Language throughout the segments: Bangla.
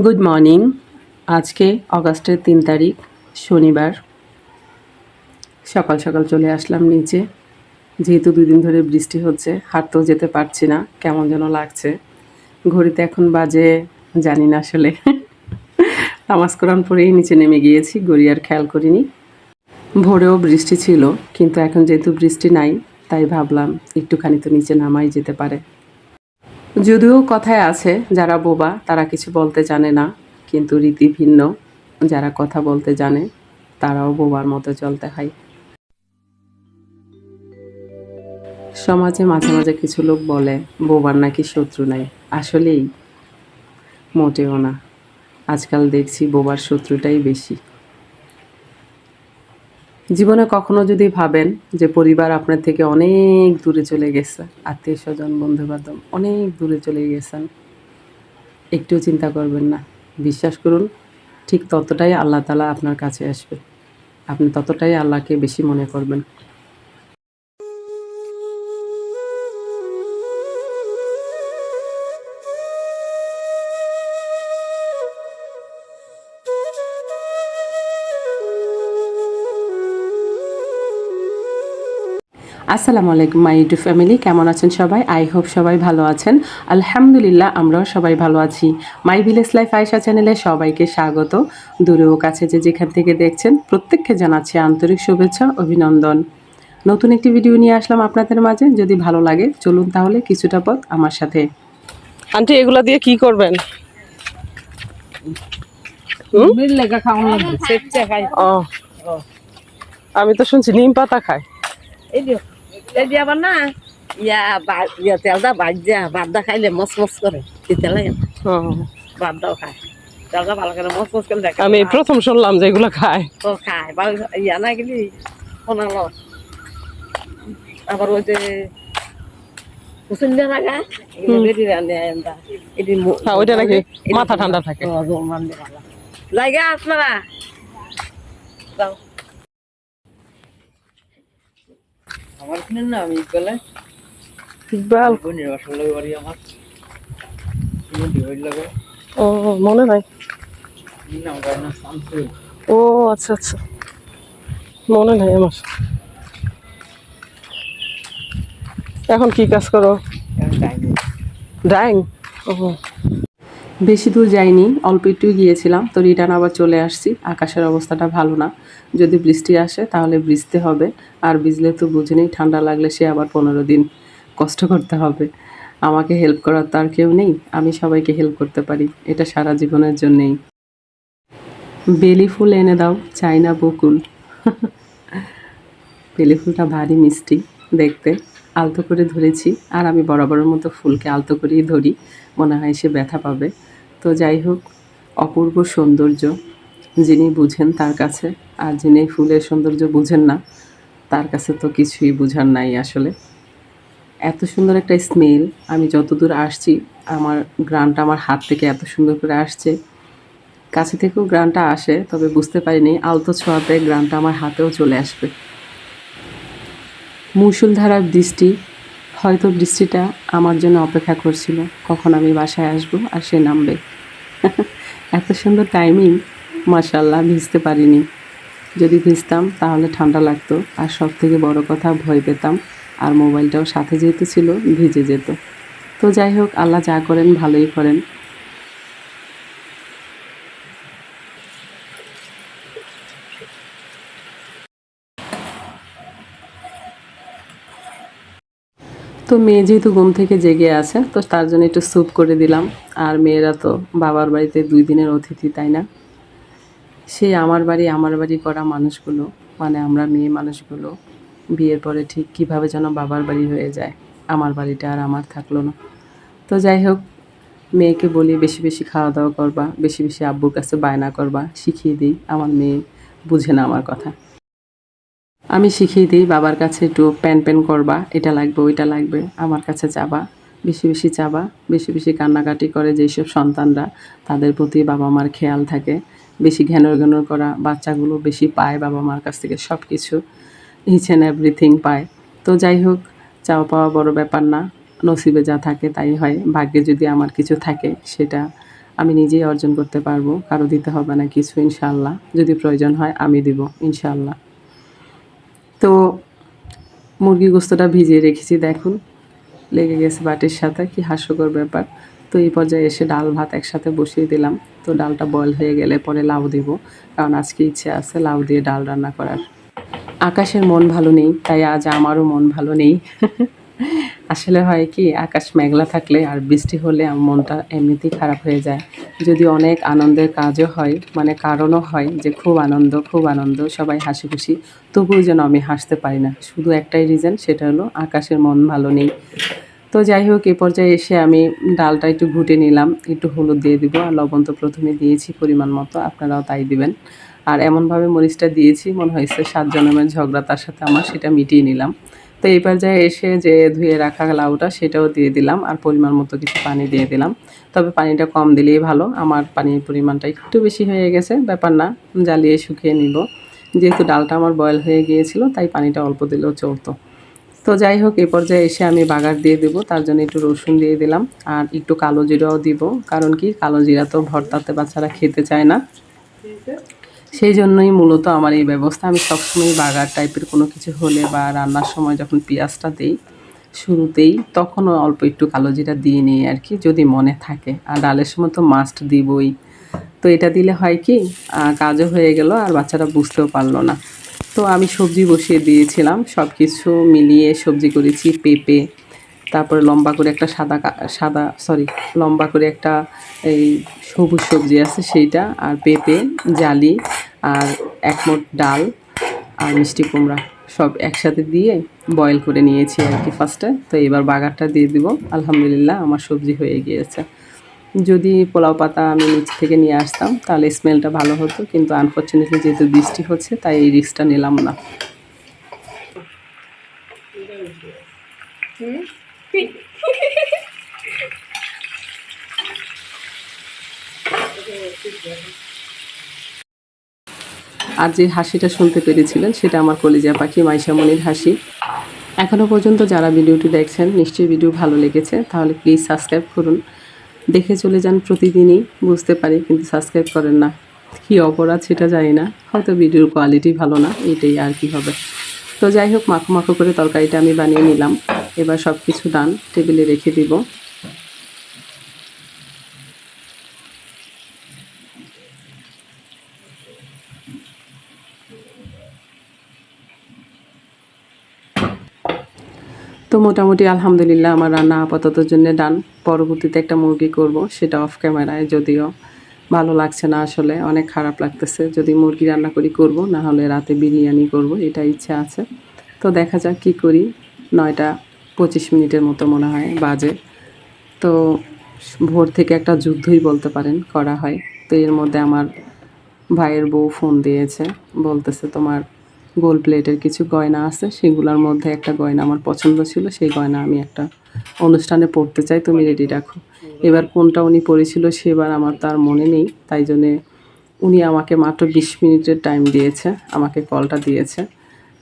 Good morning. আজকে অগাস্টের 3 তারিখ, শনিবার। সকাল সকাল চলে আসলাম নিচে। যেহেতু 2 দিন ধরে বৃষ্টি হচ্ছে, হাঁটতেও যেতে পারছি না, কেমন যেন লাগছে। ঘড়িতে এখন বাজে জানি না আসলে। নামাজ কোরআন পড়েই নিচে নেমে গিয়েছি, ঘড়ি আর খেয়াল করিনি। ভোরেও বৃষ্টি ছিল, কিন্তু এখন যেহেতু বৃষ্টি নাই, তাই ভাবলাম একটুখানি তো নিচে নামাই যেতে পারে। যদিও কথায় আছে, যারা বোবা তারা কিছু বলতে জানে না, কিন্তু রীতি ভিন্ন। যারা কথা বলতে জানে তারাও বোবার মতো চলতে হয়। সমাজে মাঝে মাঝে কিছু লোক বলে বোবার নাকি শত্রু নাই। আসলেই মোটেও না। আজকাল দেখছি বোবার শত্রুটাই বেশি। জীবনে কখনো যদি ভাবেন যে পরিবার আপনার থেকে অনেক দূরে চলে গেছে, আত্মীয় স্বজন বন্ধু বান্ধব অনেক দূরে চলে গেছেন, একটুও চিন্তা করবেন না। বিশ্বাস করুন, ঠিক ততটাই আল্লাহ তাআলা আপনার কাছে আসবে। আপনি ততটাই আল্লাহকে বেশি মনে করবেন। আসসালামু আলাইকুম মাই ইউটিউব ফ্যামিলি, কেমন আছেন সবাই? আই হোপ সবাই ভালো আছেন। আলহামদুলিল্লাহ, আমরাও সবাই ভালো আছি। মাই ভিলেজ লাইফ আয়েশা চ্যানেলে সবাইকে স্বাগত। দূরে ও কাছে যে যেখান থেকে দেখছেন, প্রত্যেককে জানাচ্ছি আন্তরিক শুভেচ্ছা, অভিনন্দন। নতুন একটি ভিডিও নিয়ে আসলাম আপনাদের মাঝে। যদি ভালো লাগে চলুন তাহলে কিছুটা পথ আমার সাথে। আন্টি, এগুলা দিয়ে কি করবেন? ও, আমি তো শুনছি নিম পাতা খায়। এই আবার না তেলটা ভাজা ভাতটা খাইলে মস মস করে দিতে লাগে না। ও, ভাতটাও খায়, তেলটা ভালো করে মস মস করে দেখে আমি প্রথম শুনলাম যে এগুলা খায়। তো খায় বা না গেলি শোনালো। আবার ওই যে কুসুন্দিয়া লাগা বেটি রান্না হ্যাঁ, ওইটা নাকি মাথা ঠান্ডা থাকে। জায়গা আপনারা যাও। আমার কিনেন না, আমি ইকবালে ইকবাল। বোনের বাসার বাড়ি আমার। ও, মনে নাই। নাম গায় না শামসুল। ও আচ্ছা আচ্ছা, মনে নাই আমার। এখন কি কাজ করো? ড্রাইং। ও, বেশি দূর যাইনি, অল্প একটু গিয়েছিলাম, তো রিটার্ন আবার চলে আসছি। আকাশের অবস্থাটা ভালো না। যদি বৃষ্টি আসে তাহলে ভিজতে হবে। আর ভিজলে তো বুঝেনেই, ঠান্ডা লাগলে সে আবার 15 দিন কষ্ট করতে হবে। আমাকে হেল্প করার তো আর কেউ নেই, আমি সবাইকে হেল্প করতে পারি, এটা সারা জীবনের জন্যেই। বেলি ফুল এনে দাও, চাই না বকুল। বেলি ফুলটা ভারী মিষ্টি দেখতে। আলতো করে ধরেছি, আর আমি বরাবরের মতো ফুলকে আলতো করেই ধরি, মনে হয় সে ব্যথা পাবে। তো যাই হোক, অপূর্ব সৌন্দর্য যিনি বুঝেন তার কাছে, আর যিনি ফুলের সৌন্দর্য বুঝেন না তার কাছে তো কিছুই বুঝার নাই আসলে। এত সুন্দর একটা স্মেল, আমি যতদূর আসছি আমার ঘ্রাণটা আমার হাত থেকে এত সুন্দর করে আসছে। কাছে থেকেও ঘ্রাণটা আসে, তবে বুঝতে পারিনি আলতো ছোঁয়াতে ঘ্রাণটা আমার হাতেও চলে আসবে। মুষলধারার বৃষ্টি, হয়তো বৃষ্টিটা আমার জন্য অপেক্ষা করছিল, কখন আমি বাসায় আসব আর সে নামবে। এত সুন্দর টাইমিং, মাশাআল্লাহ। ভিজতে পারিনি। যদি ভিজতাম তাহলে ঠান্ডা লাগতো, আর সব থেকে বড় কথা ভয় পেতাম, আর মোবাইলটাও সাথে যেহেতু ছিল ভিজে যেত। তো যাই হোক, আল্লাহ যা করেন ভালোই করেন। তো মেয়ে যেহেতু ঘুম থেকে জেগে আছে, তো তার জন্য একটু স্যুপ করে দিলাম। আর মেয়েরা তো বাবার বাড়িতে 2 দিনের অতিথি, তাই না? সেই আমার বাড়ি করা মানুষগুলো, মানে আমরা মেয়ে মানুষগুলো বিয়ের পরে ঠিক কীভাবে যেন বাবার বাড়ি হয়ে যায়, আমার বাড়িটা আর আমার থাকলো না। তো যাই হোক, মেয়েকে বলি বেশি বেশি খাওয়া দাওয়া করবা, বেশি বেশি আব্বুর কাছে বায়না করবা, শিখিয়ে দিই। আমার মেয়ে বুঝে না আমার কথা। আমি শিখিয়ে দিই বাবার কাছে একটু প্যান প্যান করবা, এটা লাগবে ওইটা লাগবে, আমার কাছে চাবা, বেশি বেশি চাবা। বেশি বেশি কান্নাকাটি করে যেসব সন্তানরা, তাদের প্রতি বাবা মার খেয়াল থাকে। বেশি ঘ্যানর ঘ্যানর করা বাচ্চাগুলো বেশি পায় বাবা মার কাছ থেকে সব কিছু, ইচ অ্যান্ড এভরিথিং পায়। তো যাই হোক, চাওয়া পাওয়া বড় ব্যাপার না, নসিবে যা থাকে তাই হয়। ভাগ্যে যদি আমার কিছু থাকে সেটা আমি নিজেই অর্জন করতে পারবো, কারো দিতে হবে না কিছু ইনশাআল্লাহ। যদি প্রয়োজন হয় আমি দিব ইনশাআল্লাহ। তো মুরগি গোস্তটা ভিজিয়ে রেখেছি, দেখুন লেগে গেছে বাটির সাথে, কি হাস্যকর ব্যাপার। তো এই পর্যায়ে এসে ডাল ভাত একসাথে বসিয়ে দিলাম। তো ডালটা বয়েল হয়ে গেলে পরে লাউ দিব, কারণ আজকে ইচ্ছে আছে লাউ দিয়ে ডাল রান্না করার। আকাশের মন ভালো নেই, তাই আজ আমারও মন ভালো নেই। আসলে হয় কি, আকাশ মেঘলা থাকলে আর বৃষ্টি হলে আমার মনটা এমনিতেই খারাপ হয়ে যায়। যদি অনেক আনন্দের কাজও হয়, মানে কারণও হয় যে খুব আনন্দ খুব আনন্দ, সবাই হাসি খুশি, তবুও যেন আমি হাসতে পারি না। শুধু একটাই রিজন, সেটা হলো আকাশের মন ভালো নেই। তো যাই হোক, এ পর্যায়ে এসে আমি ডালটা একটু ঘুটে নিলাম, একটু হলুদ দিয়ে দিব, আর লবণ তো প্রথমে দিয়েছি পরিমাণ মতো, আপনারাও তাই দিবেন। আর এমনভাবে মরিচটা দিয়েছি মনে হয়েছে 7 জন্মের ঝগড়া তার সাথে আমার, সেটা মিটিয়ে নিলাম। তো এই পর্যায়ে এসে যে ধুয়ে রাখা লাউটা সেটাও দিয়ে দিলাম, আর পরিমাণ মতো কিছু পানি দিয়ে দিলাম। তবে পানিটা কম দিলেই ভালো, আমার পানির পরিমাণটা একটু বেশি হয়ে গেছে, ব্যাপার না, জ্বালিয়ে শুকিয়ে নিব। যেহেতু ডালটা আমার বয়েল হয়ে গিয়েছিল, তাই পানিটা অল্প দিলেও চলতো। তো যাই হোক, এই পর্যায়ে এসে আমি বাগার দিয়ে দেবো, তার জন্য একটু রসুন দিয়ে দিলাম, আর একটু কালো জিরাও দিব। কারণ কি, কালো জিরা তো ভর্তাতে বাচ্চারা খেতে চায় না, সেই জন্যই মূলত আমার এই ব্যবস্থা। আমি সবসময় বাগার টাইপের কোনো কিছু হলে বা রান্নার সময় যখন পেঁয়াজটা দিই শুরুতেই, তখনও অল্প একটু কালো জিরা দিয়ে নিই আর কি, যদি মনে থাকে। আর ডালের সময় তো মাস্ট দিবই। তো এটা দিলে হয় কি, কাজও হয়ে গেল আর বাচ্চারা বুঝতেও পারলো না। তো আমি সবজি বসিয়ে দিয়েছিলাম, সব কিছু মিলিয়ে সবজি করেছি। পেঁপে, তারপরে লম্বা করে একটা লম্বা করে একটা এই সবুজ সবজি আছে সেইটা, আর পেঁপে, জালি, আর একমোট ডাল, আর মিষ্টি কুমড়া, সব একসাথে দিয়ে বয়েল করে নিয়েছি আর কি ফার্স্টে। তো এবার বাগারটা দিয়ে দিব। আলহামদুলিল্লাহ আমার সবজি হয়ে গিয়েছে। যদি পোলাও পাতা আমি নিচ থেকে নিয়ে আসতাম তাহলে স্মেলটা ভালো হতো, কিন্তু আনফর্চুনেটলি যেহেতু বৃষ্টি হচ্ছে তাই এই রিস্কটা নিলাম না। আর যে হাসিটা শুনতে পেরেছিলেন সেটা আমার কলিজা পাখি মাইশামণির হাসি। এখনও পর্যন্ত যারা ভিডিওটি দেখছেন, নিশ্চয়ই ভিডিও ভালো লেগেছে, তাহলে প্লিজ সাবস্ক্রাইব করুন। দেখে চলে যান প্রতিদিনই, বুঝতে পারি, কিন্তু সাবস্ক্রাইব করেন না। কী অপরাধ সেটা জানি না, হয়তো ভিডিওর কোয়ালিটি ভালো না, এটাই আর কি হবে। তো যাই হোক, মাখো মাখো করে তরকারিটা আমি বানিয়ে নিলাম। এবার সব কিছু ডান, টেবিলে রেখে দিব। তো মোটামুটি আলহামদুলিল্লাহ আমার রান্না আপাততর জন্য ডান। পরবর্তীতে একটা মুরগি করব, সেটা অফ ক্যামেরায়, যদিও ভালো লাগছে না, আসলে অনেক খারাপ লাগতেছে। যদি মুরগি রান্না করি করব, না হলে রাতে বিরিয়ানি করব, এটা ইচ্ছা আছে। তো দেখা যাক কী করি। 9টা 25 মিনিটের মতো মনে হয় বাজে। তো ভোর থেকে একটা যুদ্ধই বলতে পারেন করা হয়। তো এর মধ্যে আমার ভাইয়ের বউ ফোন দিয়েছে, বলতেছে তোমার গোল্ড প্লেটের কিছু গয়না আছে, সেগুলোর মধ্যে একটা গয়না আমার পছন্দ ছিল, সেই গয়না আমি একটা অনুষ্ঠানে পরতে চাই, তুমি রেডি রাখো। এবার কোনটা উনি পরেছিল সেবার আমার তার মনে নেই, তাই জন্যে উনি আমাকে মাত্র 20 মিনিটের টাইম দিয়েছে, আমাকে কলটা দিয়েছে।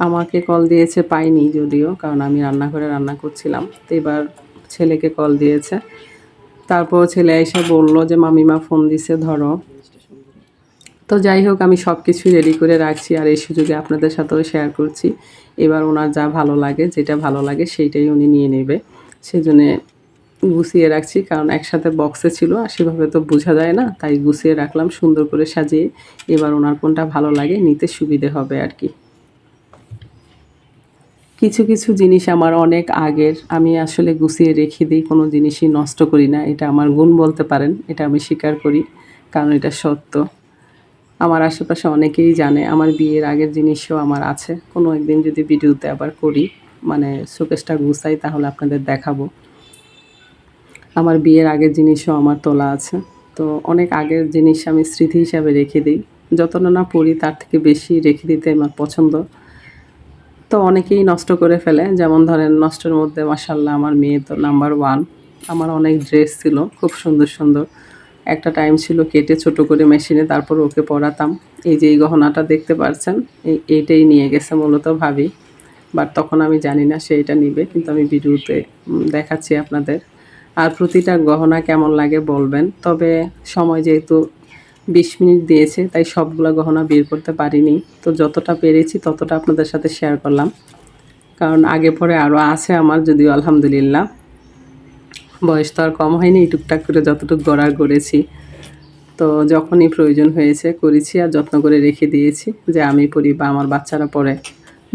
আমাকে কল দিয়েছে পাইনি যদিও, কারণ আমি রান্নাঘরে রান্না করছিলাম। তো এবার ছেলেকে কল দিয়েছে, তারপর ছেলে এসে বলল যে মামিমা ফোন দিছে, ধরো। তো যাই হোক, আমি সব কিছুই রেডি করে রাখছি, আর এই সুযোগে আপনাদের সাথেও শেয়ার করছি। এবার ওনার যা ভালো লাগে, যেটা ভালো লাগে সেইটাই উনি নিয়ে নেবে, সেজন্যে গুছিয়ে রাখছি। কারণ একসাথে বক্সে ছিল আর সেভাবে তো বোঝা যায় না, তাই গুছিয়ে রাখলাম সুন্দর করে সাজিয়ে। এবার ওনার কোনটা ভালো লাগে নিতে সুবিধে হবে আর কি। কিছু কিছু জিনিস আমার অনেক আগের, আমি আসলে গুছিয়ে রেখে দিই, কোনো জিনিসই নষ্ট করি না। এটা আমার গুণ বলতে পারেন, এটা আমি স্বীকার করি, কারণ এটা সত্য। আমার আশেপাশে অনেকেই জানে, আমার বিয়ের আগের জিনিসও আমার আছে। কোনো একদিন যদি ভিডিওতে আবার করি, মানে শোকেসটা গুছাই, তাহলে আপনাদের দেখাবো। আমার বিয়ের আগের জিনিসও আমার তোলা আছে। তো অনেক আগের জিনিস আমি স্মৃতি হিসাবে রেখে দিই। যতটা না পড়ি তার থেকে বেশি রেখে দিতে আমার পছন্দ। তো অনেকেই নষ্ট করে ফেলে, যেমন ধরেন নষ্টের মধ্যে মাশাআল্লাহ আমার মেয়ে তো নাম্বার 1। আমার অনেক ড্রেস ছিল খুব সুন্দর সুন্দর, একটা টাইম ছিল কেটে ছোট করে মেশিনে তারপর ওকে পরাতাম। এই যে এই গহনাটা দেখতে পাচ্ছেন, এইটাই নিয়ে গেছে মূলত ভাবি, বাট তখন আমি জানি না সে এটা নিবে, কিন্তু আমি ভিডিওতে দেখাচ্ছি আপনাদের। আর প্রতিটা গহনা কেমন লাগে বলবেন। তবে সময় যেহেতু 20 মিনিট দিয়েছে তাই সবগুলো গহনা বের করতে পারিনি। তো যতটা পেরেছি ততটা আপনাদের সাথে শেয়ার করলাম। কারণ আগে পরে আরও আছে আমার, যদিও আলহামদুলিল্লাহ বয়স তো আর কম হয়নি, টুকটাক করে যতটুকু গড়ার গড়েছি। তো যখনই প্রয়োজন হয়েছে করেছি আর যত্ন করে রেখে দিয়েছি যে আমি পরি বা আমার বাচ্চারা পরে।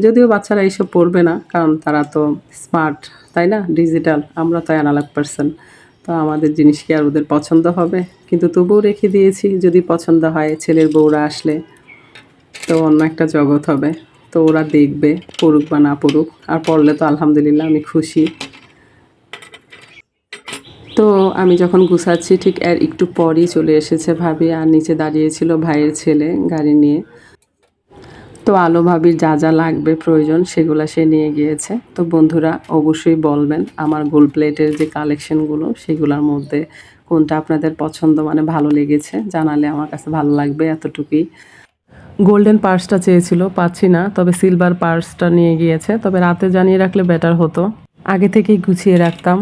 যদিও বাচ্চারা এইসব পড়বে না, কারণ তারা তো স্মার্ট, তাই না, ডিজিটাল, আমরা তো অ্যানালগ পারসন। তো আমাদের জিনিস কি আর ওদের পছন্দ হবে? কিন্তু তবুও রেখে দিয়েছি, যদি পছন্দ হয় ছেলের বউরা আসলে তো অন্য একটা জগৎ হবে। তো ওরা দেখবে, পড়ুক বা না পড়ুক, আর পড়লে তো আলহামদুলিল্লাহ আমি খুশি। তো আমি যখন গুছাচ্ছি ঠিক এর একটু পরই চলে এসেছে ভাবি, আর নিচে দাঁড়িয়েছিল ভাইয়ের ছেলে গাড়ি নিয়ে। তো আলো ভাবির যা যা লাগবে প্রয়োজন সেগুলো সে নিয়ে গিয়েছে। তো বন্ধুরা অবশ্যই বলবেন আমার গোল্ড প্লেটের যে কালেকশনগুলো সেগুলোর মধ্যে কোনটা আপনাদের পছন্দ, মানে ভালো লেগেছে, জানালে আমার কাছে ভালো লাগবে, এতটুকুই। গোল্ডেন পার্সটা চেয়েছিল, পাচ্ছি না, তবে সিলভার পার্সটা নিয়ে গিয়েছে। তবে রাতে জানিয়ে রাখলে বেটার হতো, আগে থেকেই গুছিয়ে রাখতাম।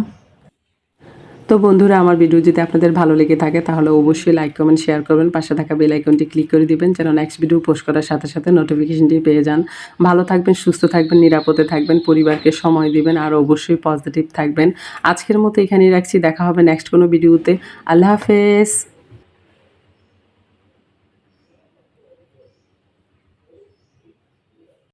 তো বন্ধুরা আমার ভিডিও যদি আপনাদের ভালো লেগে থাকে তাহলে অবশ্যই লাইক কমেন্ট শেয়ার করবেন, পাশে থাকা বেল আইকনটি ক্লিক করে দিবেন যেন নেক্সট ভিডিও পোস্ট করার সাথে সাথে নোটিফিকেশনটি পেয়ে যান। ভালো থাকবেন, সুস্থ থাকবেন, নিরাপদে থাকবেন, পরিবারকে সময় দিবেন, আর অবশ্যই পজিটিভ থাকবেন। আজকের মতো এখানেই রাখছি, দেখা হবে নেক্সট কোনো ভিডিওতে। আল্লাহ হাফেজ।